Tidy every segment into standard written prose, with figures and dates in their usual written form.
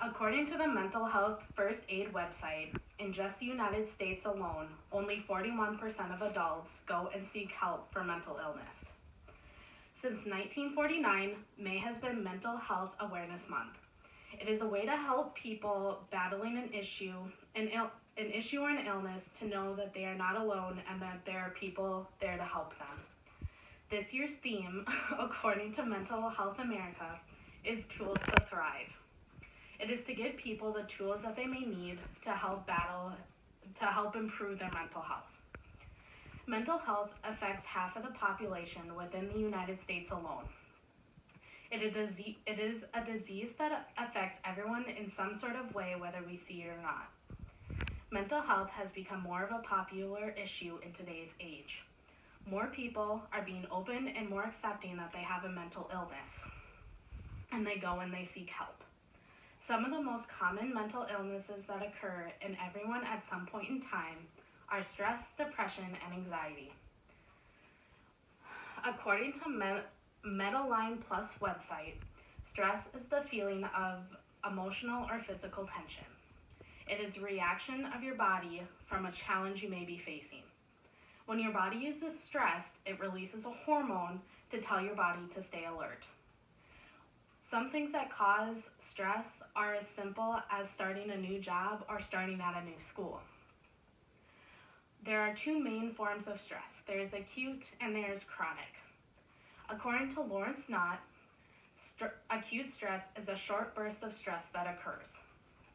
According to the Mental Health First Aid website, in just the United States alone, only 41% of adults go and seek help for mental illness. Since 1949, May has been Mental Health Awareness Month. It is a way to help people battling an issue or an illness to know that they are not alone and that there are people there to help them. This year's theme, according to Mental Health America, is Tools to Thrive. It is to give people the tools that they may need to help improve their mental health. Mental health affects half of the population within the United States alone. It is a disease that affects everyone in some sort of way, whether we see it or not. Mental health has become more of a popular issue in today's age. More people are being open and more accepting that they have a mental illness, and they go and they seek help. Some of the most common mental illnesses that occur in everyone at some point in time are stress, depression, and anxiety. According to Medline Plus website, stress is the feeling of emotional or physical tension. It is a reaction of your body from a challenge you may be facing. When your body is stressed, it releases a hormone to tell your body to stay alert. Some things that cause stress are as simple as starting a new job or starting at a new school. There are two main forms of stress. There's acute and there's chronic. According to Lawrence Knott, acute stress is a short burst of stress that occurs.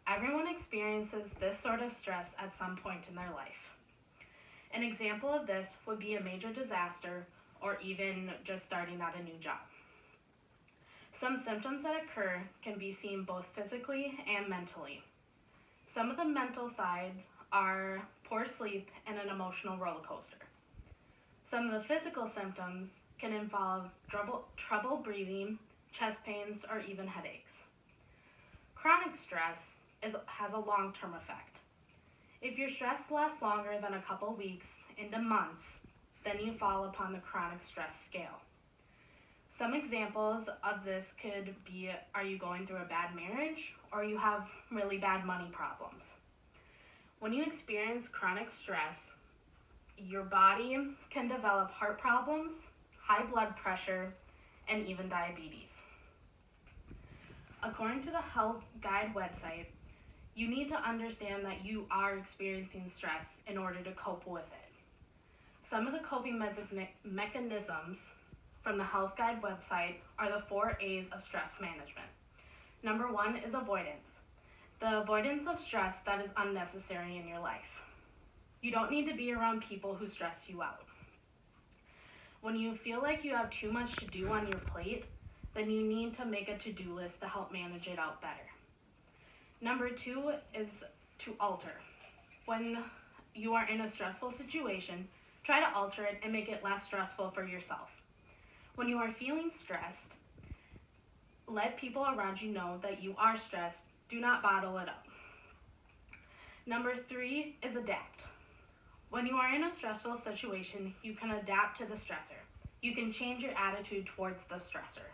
Everyone experiences this sort of stress at some point in their life. An example of this would be a major disaster or even just starting at a new job. Some symptoms that occur can be seen both physically and mentally. Some of the mental sides are poor sleep and an emotional roller coaster. Some of the physical symptoms can involve trouble breathing, chest pains, or even headaches. Chronic stress has a long-term effect. If your stress lasts longer than a couple weeks into months, then you fall upon the chronic stress scale. Some examples of this could be, are you going through a bad marriage or you have really bad money problems? When you experience chronic stress, your body can develop heart problems, high blood pressure, and even diabetes. According to the Health Guide website, you need to understand that you are experiencing stress in order to cope with it. Some of the coping mechanisms from the Health Guide website are the 4 A's of stress management. Number 1 is avoidance. The avoidance of stress that is unnecessary in your life. You don't need to be around people who stress you out. When you feel like you have too much to do on your plate, then you need to make a to-do list to help manage it out better. Number 2 is to alter. When you are in a stressful situation, try to alter it and make it less stressful for yourself. When you are feeling stressed, let people around you know that you are stressed. Do not bottle it up. Number 3 is adapt. When you are in a stressful situation, you can adapt to the stressor. You can change your attitude towards the stressor.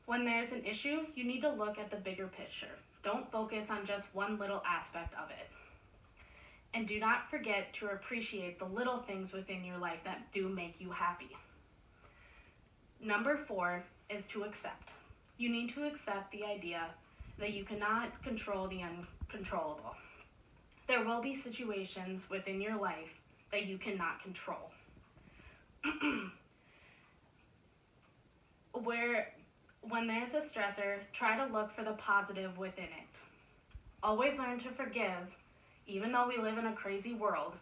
When there's an issue, you need to look at the bigger picture. Don't focus on just one little aspect of it. And do not forget to appreciate the little things within your life that do make you happy. Number 4 is to accept. You need to accept the idea that you cannot control the uncontrollable. There will be situations within your life that you cannot control. When there's a stressor, try to look for the positive within it. Always learn to forgive. Even though we live in a crazy world,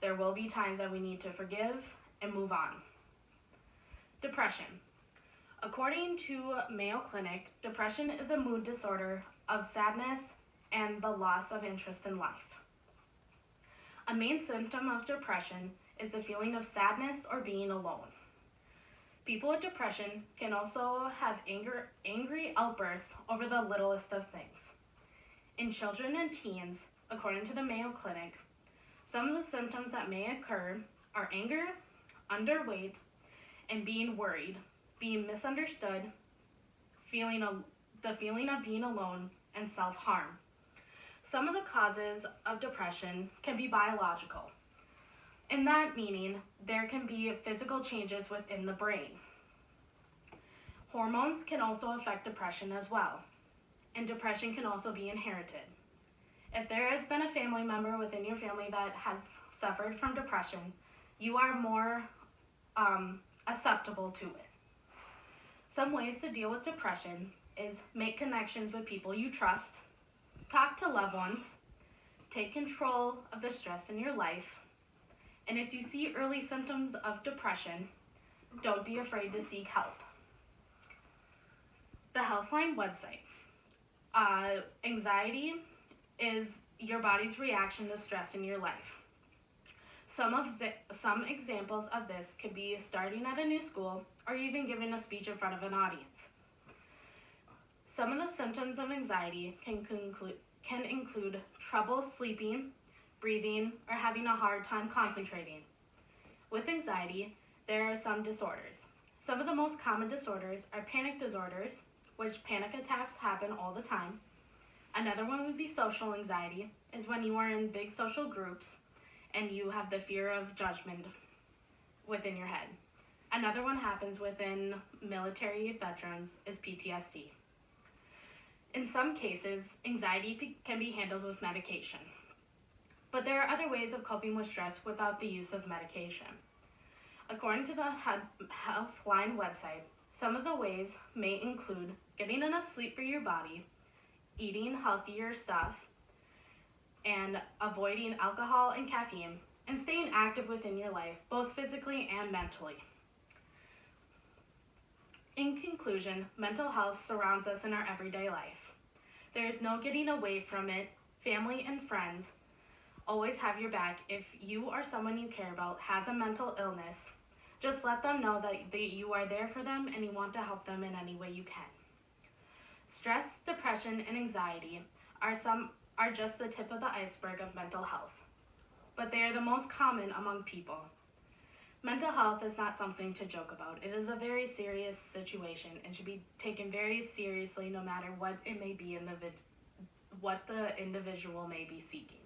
there will be times that we need to forgive and move on. Depression. According to Mayo Clinic, depression is a mood disorder of sadness and the loss of interest in life. A main symptom of depression is the feeling of sadness or being alone. People with depression can also have angry outbursts over the littlest of things. In children and teens, according to the Mayo Clinic, some of the symptoms that may occur are anger, underweight, and being worried, being misunderstood, the feeling of being alone, and self-harm. Some of the causes of depression can be biological. In that meaning, there can be physical changes within the brain. Hormones can also affect depression as well, and depression can also be inherited. If there has been a family member within your family that has suffered from depression, you are more acceptable to it. Some ways to deal with depression is make connections with people you trust, talk to loved ones, take control of the stress in your life, and if you see early symptoms of depression, don't be afraid to seek help. The Healthline website. Anxiety is your body's reaction to stress in your life. Some examples of this could be starting at a new school or even giving a speech in front of an audience. Some of the symptoms of anxiety can include trouble sleeping, breathing, or having a hard time concentrating. With anxiety, there are some disorders. Some of the most common disorders are panic disorders, which panic attacks happen all the time. Another one would be social anxiety, is when you are in big social groups and you have the fear of judgment within your head. Another one happens within military veterans is PTSD. In some cases, anxiety can be handled with medication. But there are other ways of coping with stress without the use of medication. According to the Healthline website, some of the ways may include getting enough sleep for your body, eating healthier stuff, and avoiding alcohol and caffeine, and staying active within your life, both physically and mentally. In conclusion, mental health surrounds us in our everyday life. There is no getting away from it. Family and friends always have your back. If you or someone you care about has a mental illness, just let them know that you are there for them and you want to help them in any way you can. Stress, depression, and anxiety are just the tip of the iceberg of mental health, but they are the most common among people. Mental health is not something to joke about. It is a very serious situation and should be taken very seriously no matter what it may be what the individual may be seeking.